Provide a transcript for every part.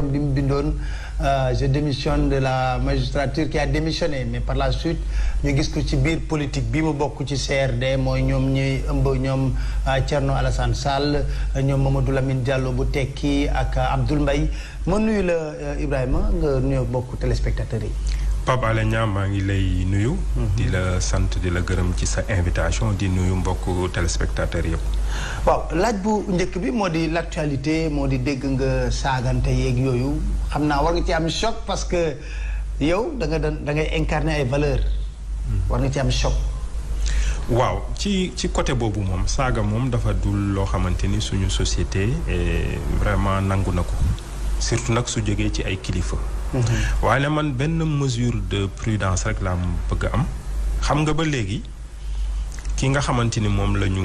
bi mu bindoon je démissionne de la magistrature qui a démissionné mais par la suite ñu gis ko ci biir politique bi mu bokk ci CRD mooy ñoom ñuy ëmb ñoom Thierno Alassane Sall ñoom Mamadou Lamine Diallo bu tekki ak Abdoul Mbaye ma nuyu la Ibrahima nga nuyu bokk téléspectateurs yi. Pape Alé Niang maa ngi lay nuyu. di la sant di la gërëm ci sa invitation di nuyu mbokk téléspectateurs yëpp. waaw laaj bu njëkk bi moo di l'actualité moo di dégg nga saagante yeeg yooyu xam naa war nga ci am choc parce que yow da ngay incarner ay valeurs. war nga ci am choc. waaw ci côté boobu moom saaga moom dafa dul loo xamante ni suñu société vraiment nangu na ko surtout nag su jógee ci ay kilifa. waaye man benn mesure de prudence rek laa bëgg am xam nga ba léegi ki nga xamante ni moom la ñu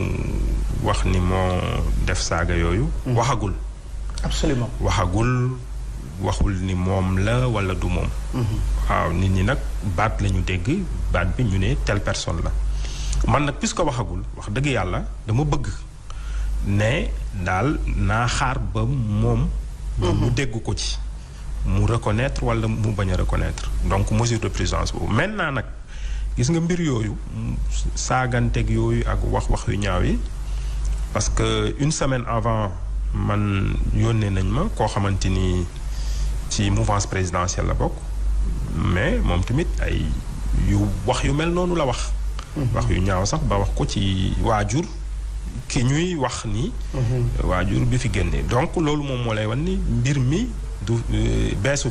wax ni moo def saaga yooyu. waxagul. absolument waxul ni moom la walla du moom. waaw nit ñi nag baat la ñu dégg baat bi ñu ne telle personne la man nag puisque waxagul wax dëgg yàlla dama bëgg ne daal naa xaar ba moom. mu dégg ko ci. mu reconnaître wala mu bañ a reconnaître donc mesure de prudence boobu maintenant nag gis nga mbir yooyu saaganteeg yooyu ak wax yu ñaaw yi parce que une semaine avant man yónnee nañ ma koo xamante ni ci mouvance présidentielle la bokk mais moom tamit ay wax yu mel noonu la wax. wax yu ñaaw sax ba wax ko ci waajur ki ñuy wax ni. waajur bi fi génnee donc loolu moom moo lay wan ni mbir mi. du beesu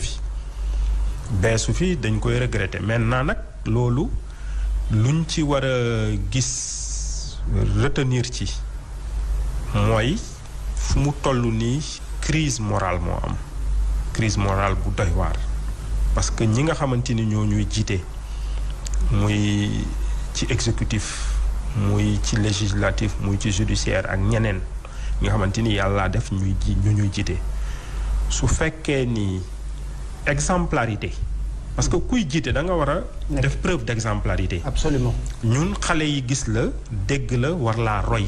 fi dañ koy regretter maintenant nag loolu luñ ci war a gis retenir ci mooy fu mu toll nii crise morale moo am crise morale bu doy waar parce que ñi nga xamante ni ñoo ñuy jiite muy ci exécutif muy ci législatif muy ci judiciaire ak ñeneen ñi nga xamante ni yàlla def ñuy jiite su fekkee ni exemplarité parce que kuy jiite da nga war a def preuve d'exemplarité. absolument ñun xale yi gis la dégg la war laa roy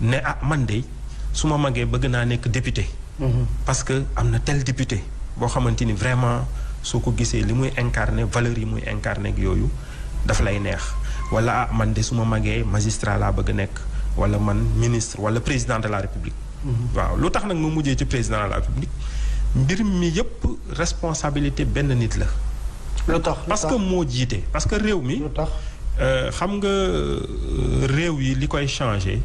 ne man de su ma magee bëgg naa nekk député. parce que am na tel député boo xamante ni vraiment soo ko gisee li muy incarné valeurs yi muy incarné ak yooyu daf lay neex wala man de su ma magee magistrat laa bëgg nekk wala man ministre wala président de la république. waaw lu tax nag mu mujjee ci président de la république mbir mi yëpp responsabilité benn nit la. lu tax parce que moo jiite parce que réew mi. lu tax xam nga réew yi li koy changer.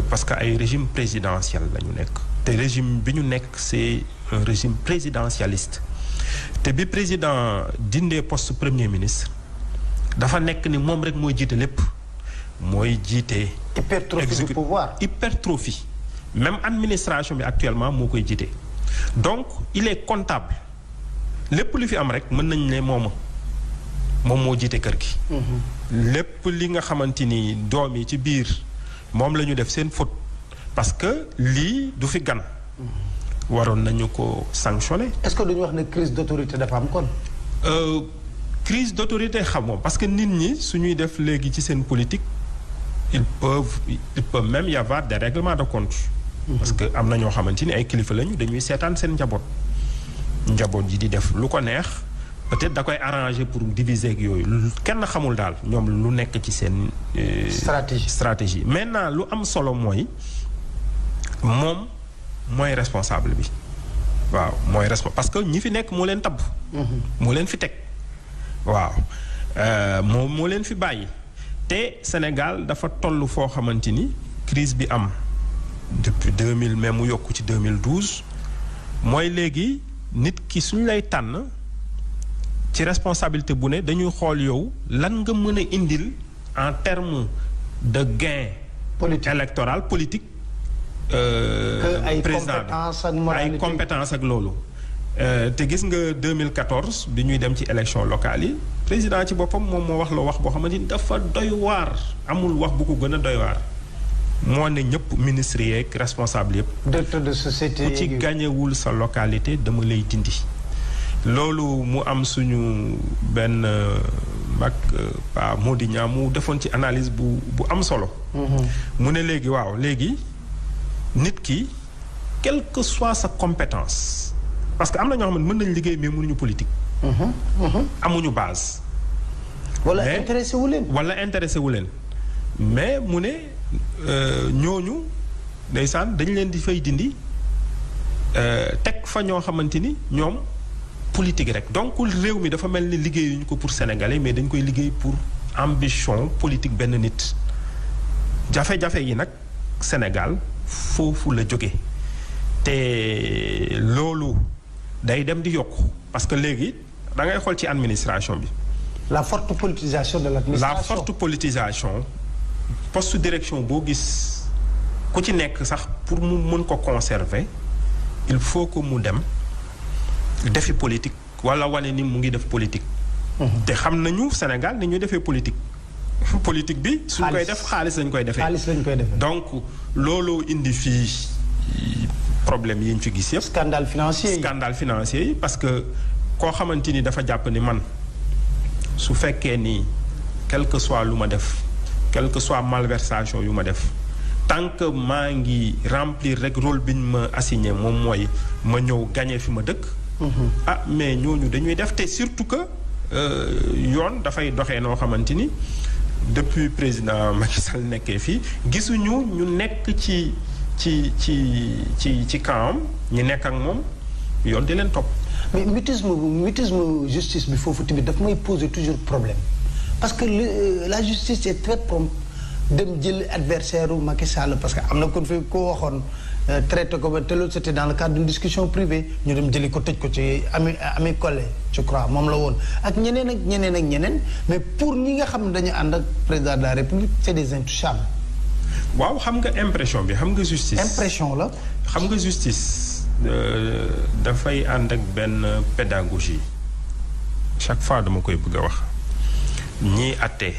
parce que ay régime présidentiel la ñu nekk. te régime bi ñu nekk c'est un régime présidentialiste te bi président dindee poste premier ministre dafa nekk ni moom rek mooy jiite lépp. mooy jiite. hypertrophie du pouvoir hypertrophie même administration bi actuellement moo koy jiite donc il est comptable lépp lu fi am rek mën nañ ne moom moo jiite kër gi. lépp li nga xamante ni doom yi ci biir moom la ñu def seen faute parce que lii du fi gan. waroon nañu ko sanctionner. est-ce que duñu wax ne crise d'autorité dafa am kon. crise d'autorité xam moom parce que nit ñi suñuy def léegi ci seen politique. il peut même y avoir des règlements de compte. parce que am na ñoo xamante ni ay kilifa lañu dañuy seetaan seen njaboot yi di def lu ko neex peut-être da koy arranger pour diviser ak yooyu kenn xamul daal ñoom lu nekk ci seen. stratégie maintenant lu am solo mooy moom mooy responsable bi waaw mooy parce que ñi fi nekk moo leen tabb. moo leen fi teg waaw moom moo leen fi bàyyi. te Sénégal dafa toll foo xamante ni crise bi am depuis 2000 mais mu yokku ci 2012 mooy léegi nit ki suñu lay tànn ci responsabilité bu ne dañuy xool yow lan nga mën a indil en termes de gain électoral politique président ay compétence ak loolu te gis nga 2014 bi ñuy dem ci élection locale yi président ci boppam moom moo wax la wax boo xamante ni dafa doy waar amul wax bu ko gën a doy waar moo ne ñëpp ministres yeeg responsable yëpp. directeur de société ku ci gañewul sa localité dama lay dindi. loolu mu am suñu benn mag Pa Mody Niang mu defoon ci analyse bu am solo. mu ne léegi waaw léegi nit ki quelle que soit sa compétence parce que am na ñoo xam ne mën nañ liggéey mais mënuñu politique. amuñu base. wala intéressé wu leen. wala intéressé wu leen mais mu ne ñooñu ndeysaan dañ leen di fay dindi teg fa ñoo xamante ni ñoom politique rek donc réew mi dafa mel ni liggéeyuñu ko pour sénégalais mais dañ koy liggéey pour ambition politique benn nit. jafe-jafe yi nag Sénégal foofu la jóge te loolu day dem di yokku parce que léegi da ngay xool ci administration bi. la forte politisation de l'administration. la forte politisation poste direction boo gis ku ci nekk sax pour mu mën ko conserver il faut que mu dem defi politique wala wane ni mu ngi def politique. te xam nañu Sénégal ni ñu defee politique. politique bi suñ koy def xaalis lañ koy defee. xaalis lañ koy defee. donc loolu indi fii problème yi ñu fi gis yëpp. scandale financier yi. scandale financier yi parce que koo xamante ni dafa jàpp ni man su fekkee ni quel que soit lu ma def quel que soit malversation yu ma def tant que maa ngi remplir rek rôle bi ñu ma assigné moom mooy ma ñëw gagné fi ma dëkk. ah mais ñooñu dañuy def te surtout que yoon dafay doxee noo xamante ni. depuis président Macky Sall nekkee fii gisuñu ñu nekk ci camp ñi nekk ak moom yoon di leen topp. mais mutisme justice bi foofu tamit daf may poser toujours problème parce que la justice est très prompte dem jël adversaire u Macky Sall parce que am na kon fi ko waxoon traité ko ba te loolu c'était dans le cadre d'une discussion privée ñu dem jëli ko tëj ko ci ami collé je crois moom la woon ak ñeneen mais pour ñi nga xam ne dañu ànd ak président de la République c'est des intouchables. waaw xam nga impression bi xam nga justice. impression la. xam nga justice dafay ànd ak benn pédagogie chaque fois dama koy bëgg a wax ñii àtte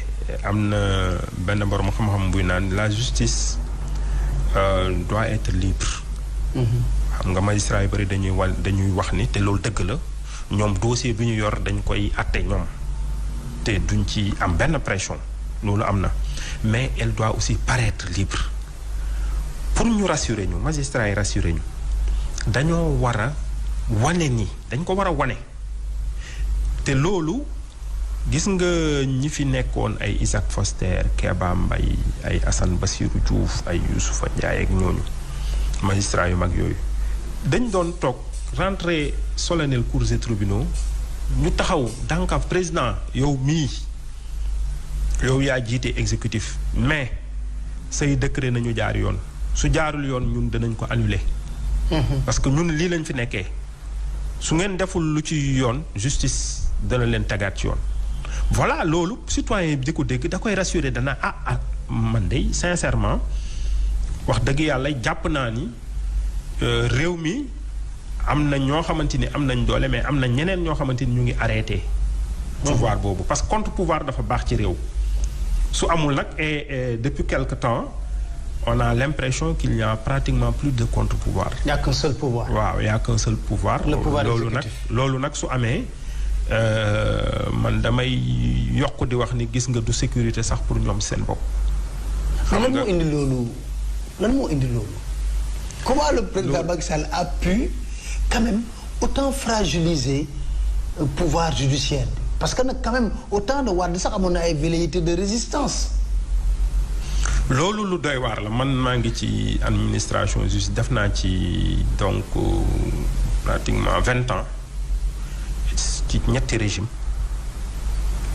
am na benn borom xam-xam buy naan la justice doit être libre. xam nga magistrat yu bari dañuy wax ni te loolu dëgg la ñoom dossier bi ñu yor dañ koy àtte ñoom te duñ ci am benn pression loolu am na mais elle doit aussi paraître libre pour ñu rassurer ñu magistrat yi rassurer ñu dañoo war a wane ni dañ ko war a wane te loolu gis nga ñi fi nekkoon ay Isaac Foster Kéba Mbaye ay Assane Bassirou Diouf ay Youssoufa Ndiaye ak ñooñu magistrat yu mag yooyu dañ doon toog rentrée solennelle cours et tribunaux ñu taxaw dankaf président yow mii yow yaa jiite exécutif mais say décret nañu jaar yoon su jaarul yoon ñun dinañ ko annuler. parce que ñun lii lañ fi nekkee su ngeen deful lu ci yoon justice dana leen tegaat ci yoon. voilà loolu citoyen bi di ko dégg da koy rassurer dana man de sincèrement wax dëgg yàlla jàpp naa ni réew mi am na ñoo xamante ni am nañ doole mais am na ñeneen ñoo xamante ni ñu ngi arrêté. pouvoir boobu parce que contre pouvoir dafa baax ci réew. su amul nag et depuis quelque temps on a l'impression qu'il n'y a pratiquement plus de contre-pouvoir. Il n'y a qu'un seul pouvoir. waaw il n'y a qu'un seul pouvoir. le pouvoir exécutif loolu nag su amee man damay yokk di wax ni gis nga du sécurité sax pour ñoom seen bopp. mais lan moo indi loolu comment le président Macky Sall a pu quand même autant fragiliser le pouvoir judiciaire parce que nag quand même autant de Wade sax amoon na ay velléités de résistance. loolu lu doy waar la man maa ngi ci administration justice def naa ci donc pratiquement 20 ans ci ñetti régime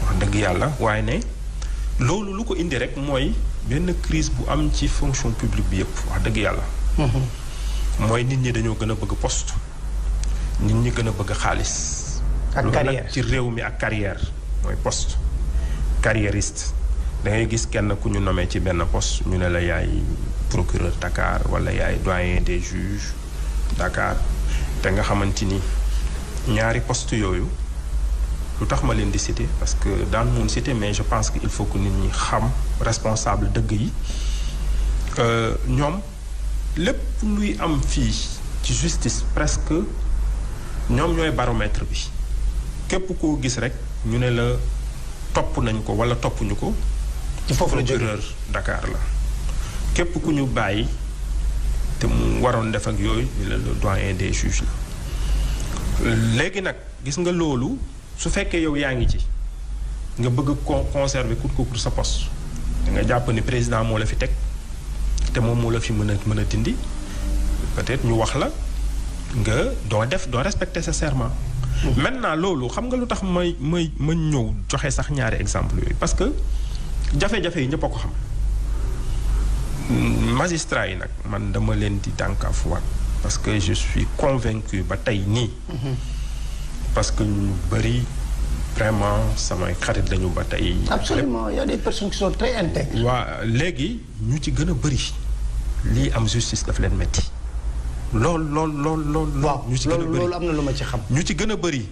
wax dëgg yàlla waaye ne loolu lu ko indi rek mooy benn crise bu am ci fonction publique bi yëpp wax dëgg yàlla. mooy nit ñi dañoo gën a bëgg poste nit ñi gën a bëgg xaalis. ak carrière ci réew mi ak carrière mooy poste carriériste. da ngay gis kenn ku ñu nommé ci benn poste ñu ne la yaay procureur Dakar wala yaay doyen des juges Dakar te nga xamante ni ñaari poste yooyu lu tax ma leen di citer parce que daan mun citer mais je pense que il faut que nit ñi xam responsable dëgg yi ñoom lépp luy am fii ci justice presque ñoom ñooy baromètre bi képp koo gis rek ñu ne la topp nañ ko wala toppuñu ko. ci foofu la jógee procureur Dakar la képp ku ñu bàyyi te mu waroon def ak yooyu ñu la le doyen des juges la léegi nag gis nga loolu su fekkee yow yaa ngi ci nga bëgg conserver coûte que coûte sa poste da nga jàpp ni président moo la fi teg te moom moo la fi mën a dindi peut-être ñu wax la nga doo respecter sa serment. maintenant loolu xam nga lu tax ma ñëw joxe sax ñaari exemple yooyu parce que jafe-jafe yi ñëpp a ko xam magistrat yi nag man dama leen di dànkaafuwaat parce que je suis convaincu ba tey nii parce que ñu bëri vraiment samay xarit lañu ba tey. absolument il y a des personnes qui sont très intègres. waa léegi ñu ci gën a bëri lii am justice daf leen metti lool. waaw ñu ci gën a bëri loolu am na lu ma ci xam. ñu ci gën a bëri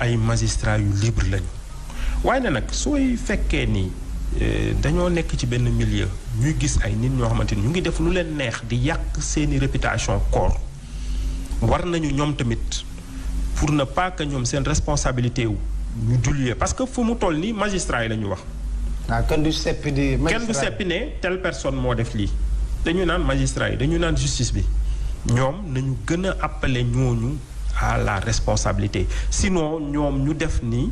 ay magistrats yu libre lañu waaye ne nag sooy fekkee ni dañoo nekk ci benn milieu ñuy gis ay nit ñoo xamante ni ñu ngi def lu leen neex di yàq seeni réputation corps war nañu ñoom tamit pour ne pas que ñoom seen responsabilité wu ñu diluer parce que fu mu toll nii magistrats yi la ñu wax. kenn du seppi ne telle personne moo def lii dañu naan magistrats yi dañu naan justice bi ñoom nañu gën a appeler ñooñu à la responsabilité sinon ñoom ñu def ni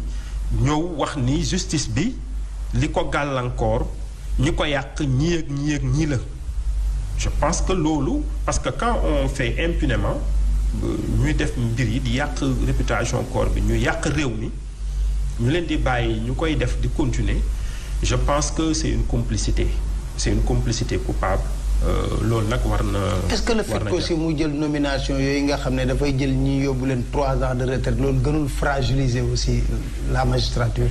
ñëw wax ni justice bi li ko gàllankoor ñi ko yàq ñii ak ñii la je pense que loolu parce que quand on fait impunément ñuy def mbir yi di yàq réputation corps bi ñu yàq réew mi ñu leen di bàyyi ñu koy def di continuer je pense que c'est une complicité coupable loolu nag war na. est-ce que le fait que aussi mu jël nomination yooyu nga xam ne dafay jël ñi yóbbu leen 3 ans de retraite loolu gënul fragiliser aussi la magistrature.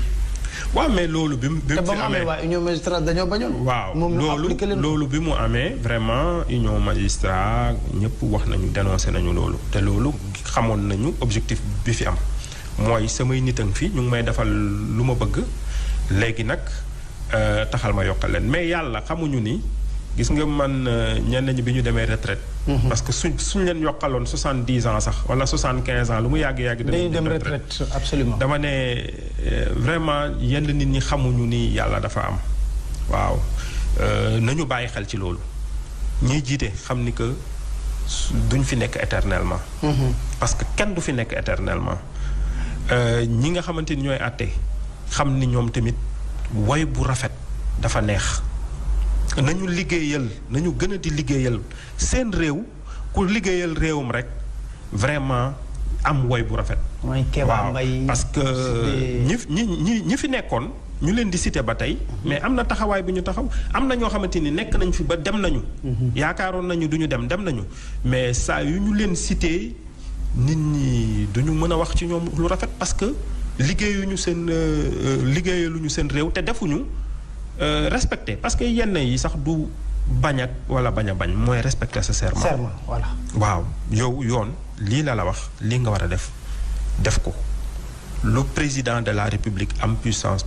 waaw mais loolu bi mu fi amee waa union magistrat dañoo bañoon. waaw loolu bi mu amee vraiment union magistrat ñëpp wax nañu dénoncé nañu loolu te loolu xamoon nañu objectif bi fi am mooy samay nit a ngi fi ñu ngi may defal lu ma bëgg léegi nag taxal ma yokkal leen mais yàlla xamuñu ni gis nga man ñenn ñi bi ñu demee retraite. parce que suñ leen yokkaloon 70 ans sax wala 75 ans lu mu yàgg. dañuy dem retraite absolument. dama ne vraiment yenn nit ñi xamuñu ni yàlla dafa am waaw nañu bàyyi xel ci loolu ñiy jiite xam ni que duñ fi nekk éternellement. parce que kenn du fi nekk éternellement ñi nga xamante ni ñooy àtte xam ni ñoom tamit woy bu rafet dafa neex. nañu gën a di liggéeyal seen réew ku liggéeyal réewam rek vraiment am woy bu rafet. mooy Kéba Mbaye parce que ñi fi nekkoon ñu leen di cité ba tey. mais am na taxawaay bi ñu taxaw am na ñoo xamante ni nekk nañ fi ba dem nañu. yaakaaroon nañu du ñu dem nañu mais saa yu ñu leen cité nit ñi duñu mën a wax ci ñoom lu rafet parce que liggéeyaluñu seen réew te defuñu. Respecter parce que yenn yi sax du bañ ak wala bañ a bañ mooy respecter sa serment. Voilà. waaw yow yoon lii la wax lii nga war a def ko le président de la république am puissance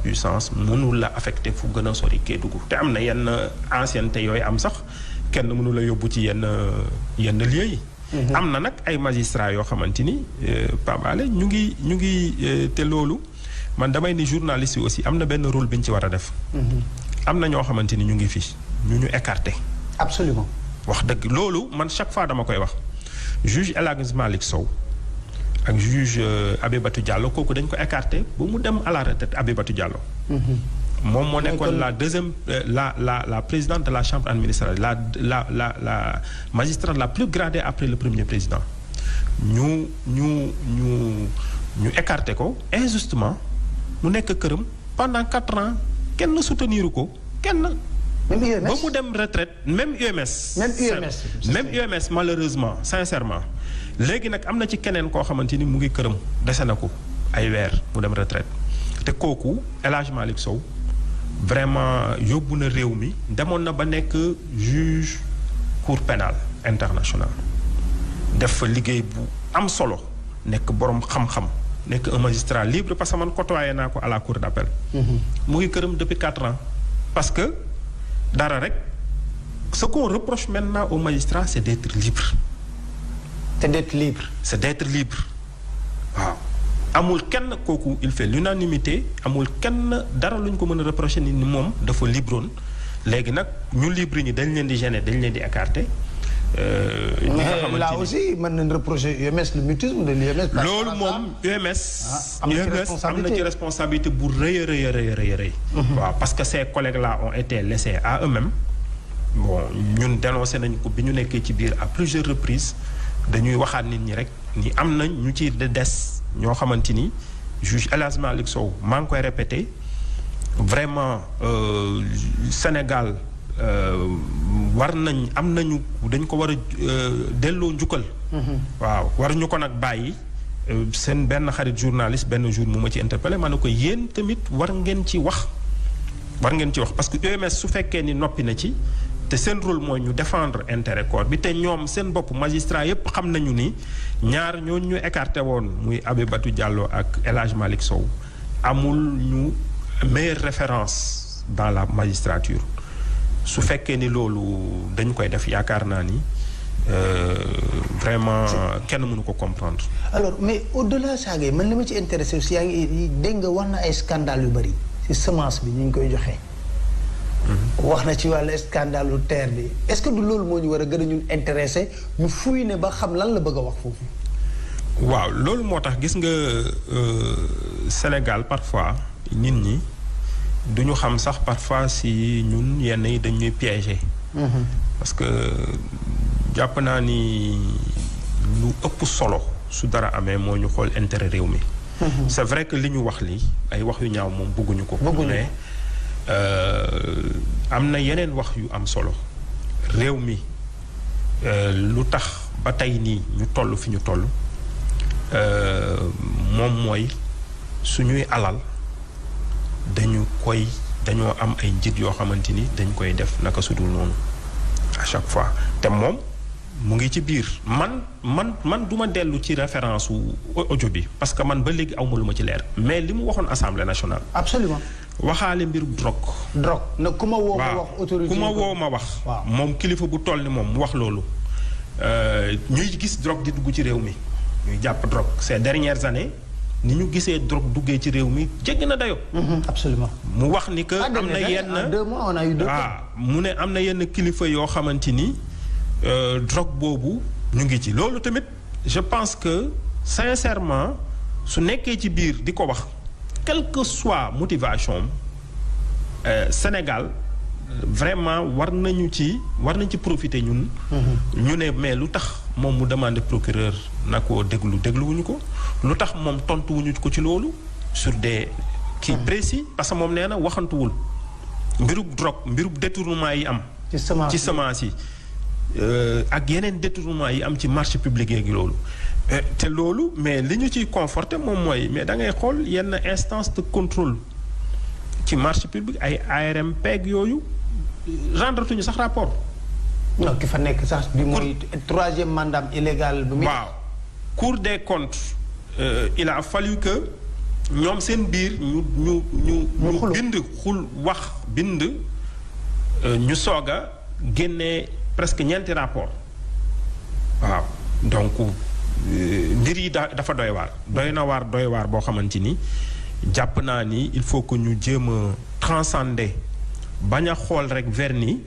mënul la affecté fu gën a sori Kédougou te am na yenn ancienneté yooyu am sax kenn mënu la yóbbu ci yenn lieux yi. am na nag ay magistrats yoo xamante ni Pape Alé ñu ngi te loolu. man damay ni journaliste yi aussi am na benn rôle bi ñu ci war a def. am na ñoo xamante ni ñu ngi fi ñu écarté. absolument. wax dëgg loolu man chaque fois dama koy wax juge El Hadj Malick Sow ak juge Abibatou Diallo kooku dañ ko écarté ba mu dem à la retraite Abibatou Diallo. moom moo nekkoon la deuxième la présidente de la chambre administrative la magistrate la plus gradée après le premier président ñu écarté ko injustement. mu nekk këram pendant 4 ans kenn soutenir ko kenn. même UMS ba mu dem retraite même UMS. même UMS malheureusement sincèrement. léegi nag am na ci keneen koo xamante ni mu ngi këram dese na ko ay weer mu dem retraite te kooku El Hadj Malick Sow vraiment yóbbu na réew mi demoon na ba nekk juge cour pénale internationale def fa liggéey bu am solo nekk boroom xam-xam. nekk un magistrat libre parce que man côtoyé naa ko à la cour d'appel. mu ngi këram depuis 4 ans. parce que dara rek ce qu'on reproche maintenant aux magistrats c'est d'être libre. c'est d'être libre. waaw amul kenn kooku il fait l'unanimité amul kenn dara lu ñu ko mën a reprocher ni moom dafa libroon léegi nag ñu libre ñi dañ leen di gêner dañ leen di écarter mais là aussi mën nañu reprocher UMS le mutisme de l'UMS. loolu moom UMS. am na ci responsabilité bu rëy a rëy. waaw parce que ces collègues là ont été laissés à eux-mêmes. bon ñun dénoncé nañ ko bi ñu nekkee ci biir à plusieurs reprises dañuy waxaat nit ñi rek ni am nañ ñu ci des ñoo xamante ni juge El Hadji Malick Sow maa ngi koy répété vraiment Sénégal war nañ am nañu dañ ko war a delloo njukkal. waaw waruñu ko nag bàyyi. seen benn xarit journaliste benn jour mu ma ci interpellé ma ne ko yéen tamit war ngeen ci wax. Parce que UMS su fekkee ni noppi na ci te seen rôle mooy ñu défendre intérêt corps bi te ñoom seen bopp magistrat yépp xam nañu ni ñaar ñooñu ñu écarté woon muy Abibatou Diallo ak El Hadji Malick Sow amul ñu meilleure référence dans la magistrature su fekkee ni loolu dañ koy def yaakaar naa ni vraiment kenn mënu ko comprendre. alors mais au-delà saaga yi man li ma ci intéressé aussi yaa ngi dégg nga wax na ay scandale yu bari ci semence bi ñu ngi koy joxe. wax na ci wàllu scandale lu terre bi est-ce que du loolu moo ñu war a gën a ñun intéressé ñu fuy ne ba xam lan la bëgg a wax foofu. waaw loolu moo tax gis nga Sénégal parfois nit ñi duñu xam sax parfois si ñun yenn yi dañuy piéger. parce que jàpp naa ni lu ëpp solo su dara amee moo ñu xool intérêt réew mi. c'est vrai que li ñu wax li ay wax yu ñaaw moom bëgguñu ko. mais am na yeneen wax yu am solo réew mi lu tax ba tey nii ñu toll fi ñu toll moom mooy suñuy alal dañoo am ay njiit yoo xamante ni dañ koy def naka su dul noonu à chaque fois te moom mu ngi ci biir man du ma dellu ci référence wu audio bi parce que man ba léegi awma lu ma ci leer mais li mu waxoon assemblée nationale. absolument waxaale mbiru drogue. nag ku ma woo ma wax autorité ku ma woo ma wax. moom kilifa bu toll ni moom mu wax loolu. ñuy gis drogue di dugg ci réew mi ñuy jàpp drogue ces dernières années ni ñu gisee drogue duggee ci réew mi jéggi na dayo absolument mu wax ni que am na yenn en 2 mois on a eu 2 cas. mu ne am na yenn kilifa yoo xamante ni. drogue boobu ñu ngi ci loolu tamit je pense que sincèrement su nekkee ci biir di ko wax quelle que soit motivation Sénégal vraiment war nañ ci profiter ñun. ñu ne mais lu tax moom mu demande procureur na ko dégluwuñu ko lu tax moom tontuwuñu ko ci loolu sur des kii précis parce que moom nee na waxantuwul mbirub drogue mbirub détournement yi am. ci semence yi. ak yeneen détournement yi am ci marché public yeeg loolu te loolu mais li ñu ciy conforté moom mooy mais da ngay xool yenn instance de contrôle ci marché public ay ARMP yooyu rendre tuñu sax rapport. non ki fa nekk sax bi mooy 3e mandat illégal bi. waaw Cour des comptes il a fallu que ñoom seen biir ñu bind bind ñu soog a génnee. presque ñeenti rapport waaw donc mbir yi dafa doy waar boo xamante ni jàpp naa ni il faut que ñu jéem a transcender bañ a xool rek vernis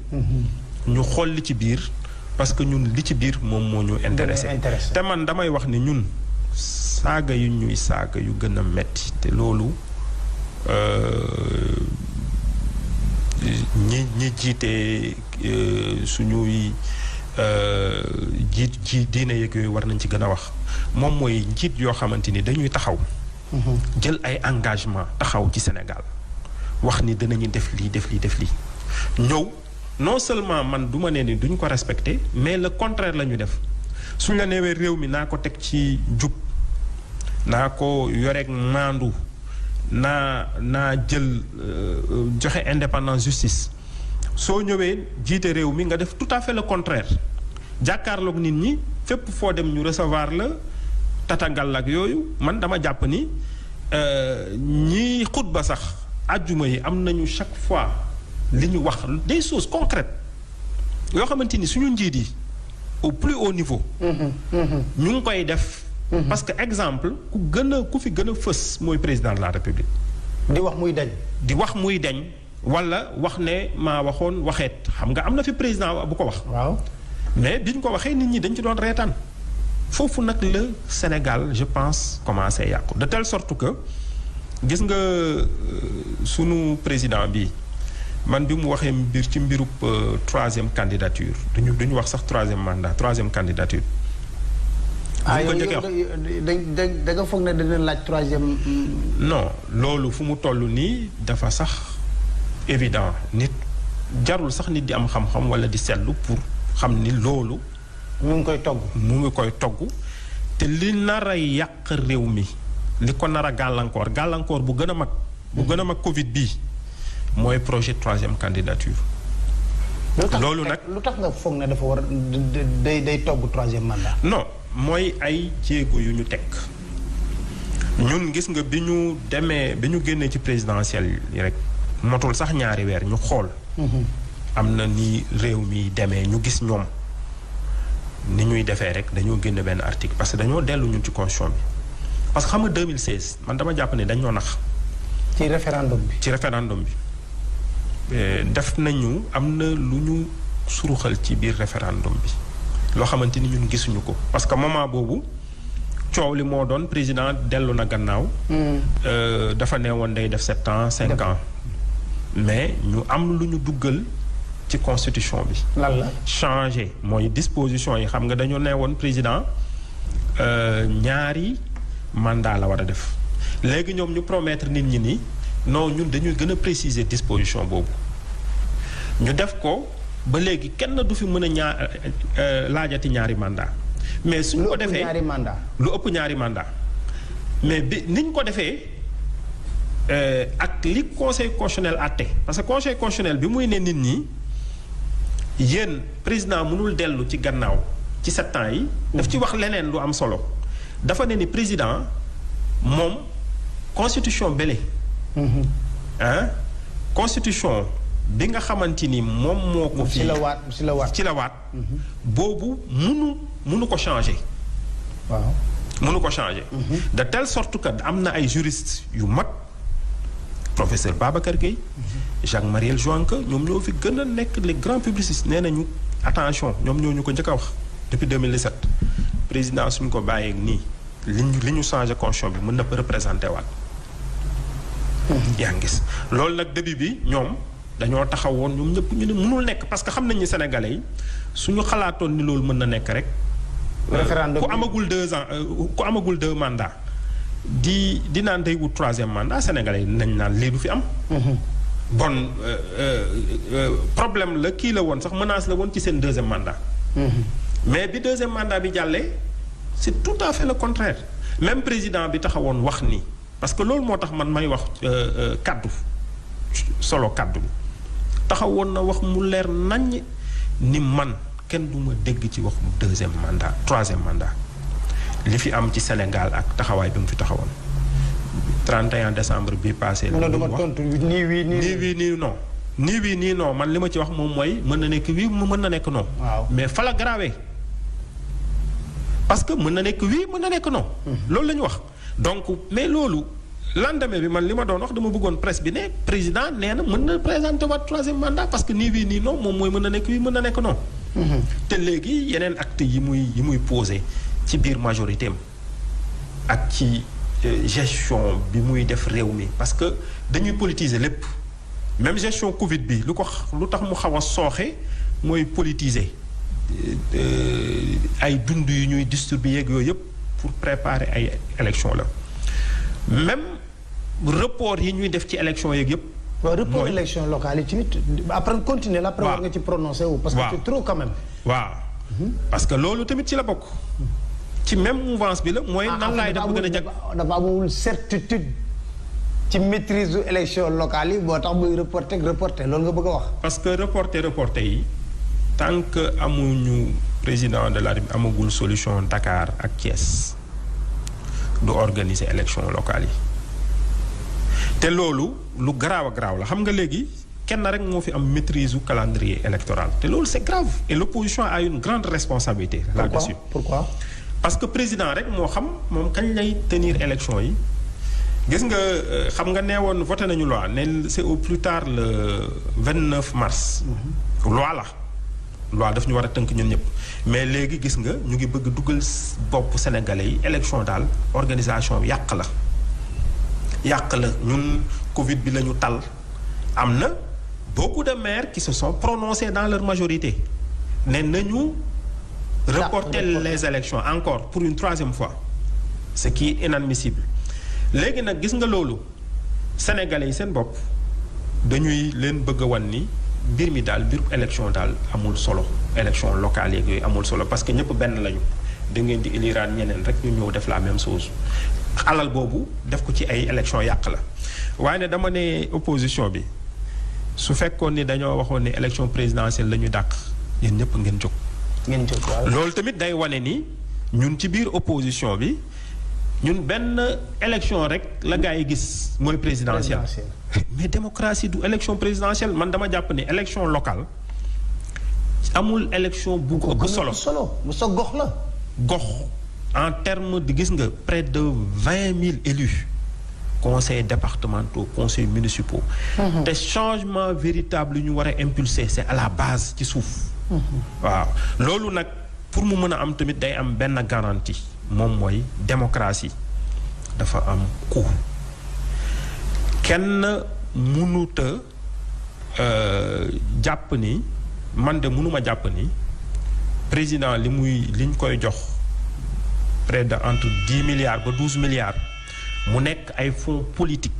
ñu xool li ci biir parce que ñun li ci biir moom moo ñu intéressé te man damay wax ni ñun saaga yu ñuy saaga yu gën a metti te loolu ñi jiite suñuy jiit diine yeeg yooyu war nañ ci gën a wax moom mooy njiit yoo xamante ni dañuy taxaw jël ay engagement taxaw ci Sénégal wax ni dinañu def lii ñëw non seulement man du ma ne ni duñ ko respecter mais le contraire la ñu def suñ la neewee réew mi naa ko teg ci jub naa ko yoreeg maandu naa jël joxe indépendance justice soo ñëwee jiite réew mi nga def tout à fait le contraire jàkkaarloog nit ñi fépp foo dem ñu recevoir la tatagal ak yooyu man dama jàpp ni ñiy xutba sax àjjuma yi am nañu chaque fois li ñu wax des choses concrètes yoo xamante ni suñu njiit yi au plus haut niveau. ñu ngi koy def. parce que exemple ku fi gën a fës mooy président de la république. di wax muy dañ. wala wax ne maa waxoon waxeet xam nga am na fi président bu ko wax. waaw mais bi ñu ko waxee nit ñi dañ ci doon reetaan foofu nag la Sénégal je pense commencé yàqu de telle sorte que gis nga sunu président bi man bi mu waxee mbir ci mbirub troisième candidature duñu wax sax troisième mandat troisième candidature. yow da nga foog ne dina laaj troisième. non loolu fu mu toll nii dafa sax évident nit jarul sax nit di am xam-xam wala di seetlu pour xam ni loolu. mu ngi koy togg te li nar a yàq réew mi li ko nar a gàllankoor bu gën a mag. bu gën a mag Covid bii mooy projet troisième candidature. loolu nag lu tax nga foog ne dafa war day togg troisième mandat. non mooy ay jéego yu ñu teg ñun gis nga bi ñu génnee ci présidentielle yi rek motul sax ñaari weer ñu xool. am na ni réew mi demee ñu gis ñoom. ni ñuy defee rek dañoo génn benn article parce que dañoo dellu ñun ci constitution bi parce que xam nga 2016 man dama jàpp ne dañoo nax. ci référendum bi. def nañu am na lu ñu suruxal ci biir référendum bi loo xamante ni ñun gisuñu ko parce que moment boobu coow li moo doon président dellu na gannaaw. dafa ne woon day def 7 ans 5 ans. mais ñu am lu ñu duggal. ci constitution bi. lan la changé mooy disposition yi xam nga dañoo ne woon président ñaari mandat la war a def léegi ñoom ñu promettre nit ñi ni non ñun dañuy gën a préciser disposition boobu ñu def ko ba léegi kenn du fi mën a laajati ñaari mandat mais suñu ko defee lu ëpp ñaari mandat mais bi niñ ko defee ak li conseil constitutionnel àtte parce que conseil constitutionnel bi muy ne nit ñi. yéen président mënul dellu ci gannaaw ci 7 ans yi. daf ci wax leneen lu am solo. dafa ne ni président moom constitution bële. constitution bi nga xamante ni moom moo ko. ci la waat. boobu mënu ko changer. waaw mënu ko changer. de telle sorte que am na ay juristes yu mag. professeur Babacar Gueye. Jacques Mariel Joanque ñoom ñoo fi gën a nekk les grands publicistes nee nañu attention ñoom ñoo ñu ko njëkk a wax depuis 2017 président suñ ko bàyyeeg nii li ñu changé constitution bi mën na ko représenté waat. yaa ngi gis loolu nag début bi ñoom dañoo taxawoon ñoom ñëpp ñu ne mënul nekk parce que xam nañ ni sénégalais yi suñu xalaatoon ni loolu mën na nekk rek. référendum ku amagul 2 ans ku amagul 2 mandats. di naan day wut troisième mandat sénégalais nañ naan lii du fi am. bon problème la kii la woon sax menace la woon ci seen 2e mandat. mais bi 2e mandat bi jàllee c'est tout à fait le contraire même président bi taxawoon wax ni parce que loolu moo tax man may wax kaddu bi taxawoon na wax mu leer naññ ni man kenn du ma dégg ci wax 2e mandat 3e mandat. li fi am ci Sénégal ak taxawaay bi mu fi taxawoon 31 décembre bi passé. la duma tontu nii wii nii non man li ma ci wax moom mooy mën na nekk wii mën na nekk non. waaw mais fa la grawee parce que mën na nekk wii mën na nekk non. loolu la ñu wax donc mais loolu lendemain bi man li ma doon wax dama bëggoon presse bi ne président nee na mën na présenter waat 3e mandat parce que nii wii nii non moom mooy mën na nekk wii mën na nekk non. te léegi yeneen actes yi muy posé. ci biir majorité am ak ci gestion bi muy def réew mi parce que dañuy politiser lépp même gestion Covid bi lu tax mu xaw a sooxe mooy politiser ay dund yu ñuy distribuer ak yooyu yëpp pour préparer ay élection la même report yi ñuy def ci élection yeeg yëpp. waaw report élection locale yi tamit après continuer la. après war nga ci prononcer wu. parce que c'est trop quand même. waaw parce que loolu tamit ci la bokk. ci même mouvance bi la mooy. nan laay def bëgg a jag dafa amul certitude ci maîtrise du élection locale yi boo tax muy reporter loolu nga bëgg a wax. parce que reporter yi tant que amuñu président de la République amagul solution Dakar ak Thiès du organiser élection locale yi te loolu lu garaaw a garaaw la xam nga léegi kenn rek moo fi am maîtrise du calendrier électoral te loolu c'est grave et l'opposition a une grande responsabilité là-dessus. Pourquoi parce que président rek moo xam moom kañ lay tenir élection yi gis nga xam nga nee woon voté nañu loi ne c'est au plus tard le 29 mars. loi la loi daf ñu war a tënk ñun ñëpp mais léegi gis nga ñu ngi bëgg dugal bopp sénégalais yi élection daal organisation yàq la ñun Covid bi la ñu tal am na beaucoup de maires qui se sont prononcés dans leur majorité ne nañu reporter les élections encore pour une 3e fois ce qui est inadmissible léegi nag gis nga loolu sénégalais yi seen bopp dañuy leen bëgg a wan ni mbir mi daal mbir élection daal amul solo élection locale yeeg yooyu amul solo parce que ñëpp benn lañu da ngeen di éliraan ñeneen rek ñu ñëw def la même chose alal boobu def ko ci ay élection yàq la waaye ne dama ne opposition bi su fekkoon ni dañoo waxoon ni élection présidentielle la ñu dàq yéen ñëpp ngeen jóg. waaw loolu tamit day wane ni ñun ci biir opposition bi ñun benn élection rek la gaa yi gis mooy présidentielle. mais démocratie du élection présidentielle man dama jàpp ni élection locale amul élection bu ko ëpp solo bu sa gox la. gox en terme de gis nga près de 20 000 élus conseils départementaux conseils municipaux. te changement véritable yu ñu war a impulser c'est à la base ci suuf. waaw loolu nag pour mu mën a am tamit day am benn garantie moom mooy démocratie dafa am coût. kenn mënuta jàpp ni man de mënuma jàpp ni président liñ koy jox près de entre 10 milliards ba 12 milliards mu nekk ay fonds politique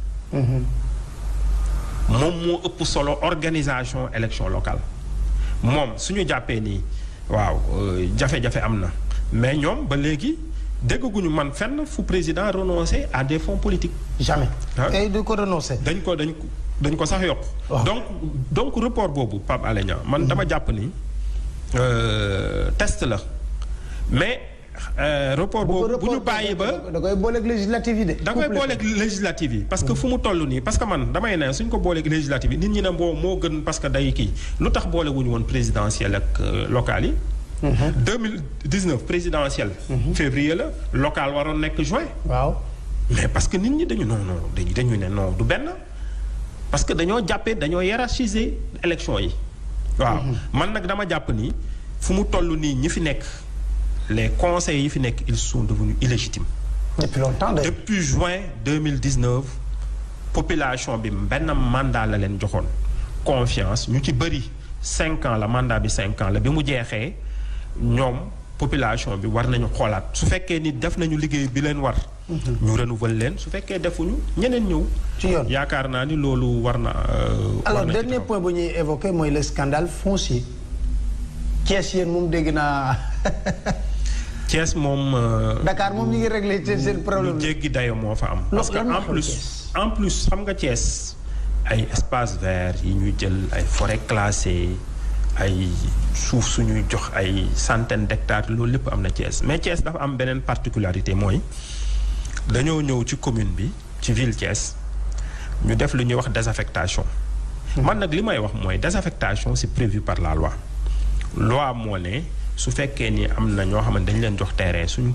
moom moo ëpp solo organisation élection locale moom suñu jàppee nii waaw jafe-jafe am na mais ñoom ba léegi dégguñu man fenn fu président renoncer à des fonds politiques. jamais. et du ko renoncer. dañ ko sax yokk. donc report boobu Pape Alé Niang man dama jàpp ni test la mais report boobu bu ñu bàyyi ba. da koy booleeg législative yi de. da koy booleeg législative yi parce que fu mu toll nii parce que man damay ne suñ ko booleeg législative yi nit ñi ne moo gën parce que day kii lu tax boole wuñu woon présidentielle ak locales yi. 2019 présidentielle. février la local waroon nekk juin. waaw mais parce que nit ñi dañu ne non du benn parce que dañoo hiérarchiser élection yi. waaw man nag dama jàpp ni fu mu toll nii ñi fi nekk les conseils yi fi nekk ils sont devenus illégitimes. depuis longtemps depuis juin 2019 population bi benn mandat la leen joxoon confiance ñu ci bëri 5 ans la mandat bi 5 ans la bi mu jeexee. ñoom population bi war nañu xoolaat su fekkee ni def nañu liggéey bi leen war. ñu renouveler leen su fekkee defuñu ñeneen ñëw. ci yoon yaakaar naa ni loolu war na. alors dernier point bu ñuy évoqué mooy le scandale foncier. Thiès yéen moom dégg naa. Thiès moom. Dakar moom ñu ngi réglé seen problème. lu jéggi dayo moo fa am. parce que en plus xam nga Thiès ay espace vert yi ñuy jël ay forêt classée. ay suuf suñuy jox ay centaines d'hectares loolu lépp am na Thiès mais Thiès dafa am beneen particularité mooy dañoo ñëw ci commune bi ci ville Thiès ñu def lu ñuy wax désaffectation. man nag li may wax mooy désaffectation c'est prévu par la loi. loi moo ne su fekkee ni am na ñoo xamante dañ leen jox terrain suñ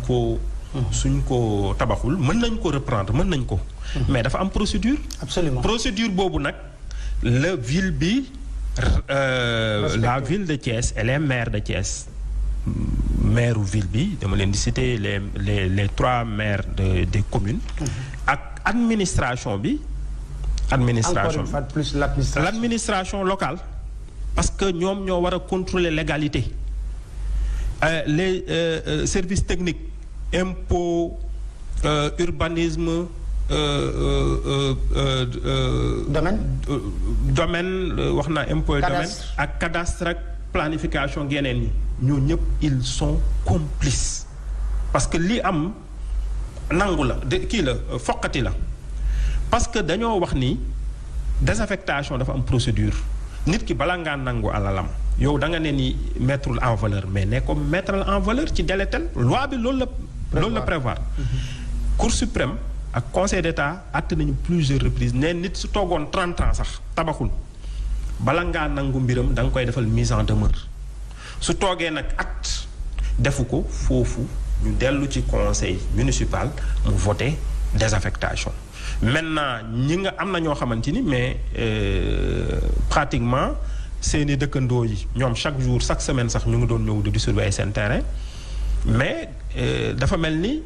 ko tabaxul mën nañ ko reprendre mën nañ ko. mais dafa am procédure. absolument procédure boobu nag la ville bi. la ville de Thiès et les maires de Thiès maire ville bi dama leen di citer les 3 maires des communes. ak administration bi. encore une fois plus l'administration locale. parce que ñoom ñoo war a contrôler légalité. les services techniques impôts urbanisme. domaine wax naa impôt domaine ak cadastre ak planification yeneen yi ñoo ñëpp ils sont complices parce que li am nangu la kii la foqati la parce que dañoo wax ni désaffectation dafa am procédure nit ki bala ngaa nangu alalam yow da nga ne ni mettre en valeur mais ne ko mettre en valeur ci délai tel loi bi loolu la prévoir. Cour suprême ak conseil d'état àtte nañu plusieurs reprises ne nit su toogoon 30 ans sax tabaxul bala ngaa nangu mbiram da nga koy defal mise en demeure su toogee nag acte defu ko foofu ñu dellu ci conseil municipal mu voté désaffectation. maintenant ñi nga am na ñoo xamante ni mais pratiquement seeni dëkkandoo yi ñoom chaque jour chaque semaine sax ñu ngi doon ñëw di surveiller seen terrain mais dafa mel ni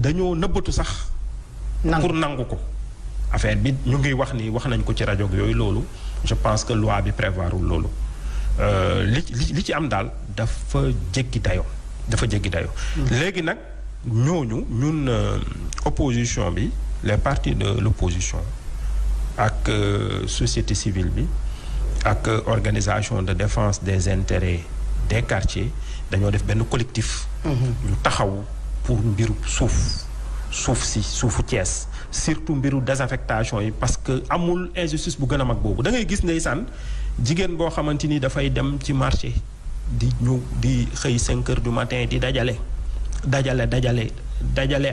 dañoo nëbbatu sax. pour nangu ko. affaire bi ñu ngi wax nañ ko ci rajo yooyu loolu je pense que loi bi prévoirul loolu li ci am daal dafa jéggi dayoo léegi nag ñun opposition bi les partis de l'opposition ak société civile bi ak organisation de défense des intérêts des quartiers dañoo def benn collectif. ñu taxaw pour mbiru suufu Thiès surtout mbiru désaffectation yi parce que amul injustice bu gën a mag boobu da ngay gis ndeysaan jigéen boo xamante ni dafay dem ci marché di xëy 5 heures du matin di dajale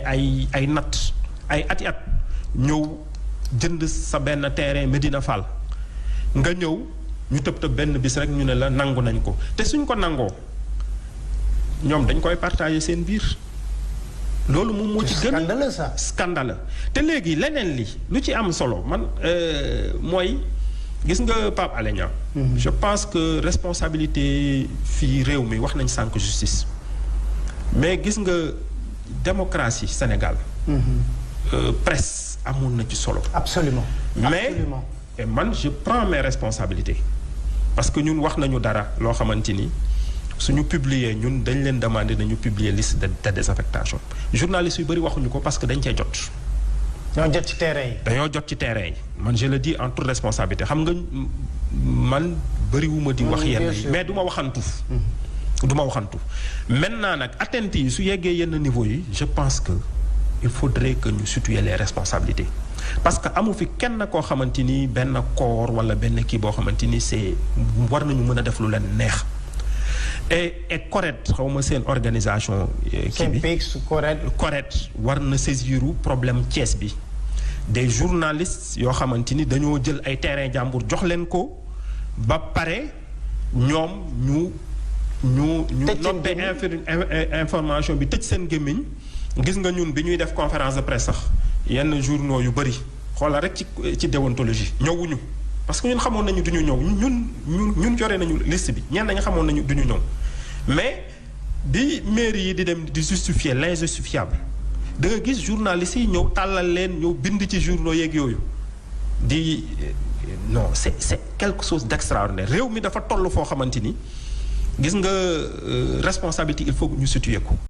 ay natt ay at ñëw jënd sa benn terrain Medina Fall nga ñëw ñu tëb benn bis rek ñu ne la nangu nañ ko te suñ ko nangoo ñoom dañ koy partager seen biir. loolu moom moo ci gën scandale te léegi leneen li lu ci am solo man mooy gis nga Pape Alé Niang je pense que responsabilité fii réew mi wax nañ sànq justice mais gis nga démocratie Sénégal presse amoon na ci solo absolument mais man je prends mes responsabilités parce que ñun wax nañu dara loo xamante ni suñu publier ñun dañ leen demander nañu publier liste de désaffectation journalistes yu bëri waxuñu ko parce que dañ cee jot. dañoo jot ci terrain yi. man je le dis en toute responsabilité xam nga man bëriwuma di wax yenn yi mais du ma waxantu. maintenant nag atteinte yi su yeggee yenn niveau yi je pense que il faudrait que ñu situer les responsabilités parce que amu fi kenn koo xamante ni benn corps wala benn kii boo xamante ni c'est war nañu mën a def lu leen neex. et correct xaw ma seen organisation. kii bi correct war na saisiru problème Thiès bi des journalistes yoo xamante ni dañoo jël ay terrain jàmbur jox leen ko ba pare ñoom ñu noppee information bi tëj seen gémmiñ gis nga ñun bi ñuy def conférence de presse sax yenn journaux yu bëri xoolal rek ci déontologie ñëwuñu. parce que ñun xamoon nañu duñu ñëw ñun jore nañu liste bi ñenn ñi xamoon nañu duñu ñëw mais bi mairie yi di dem di justifier l'injustifiable da nga gis journalistes yi ñëw tàllal leen ñëw bind ci journaux yeeg yooyu non c'est quelque chose d'extraordinaire réew mi dafa toll foo xamante ni gis nga responsabilité il faut ñu situer ko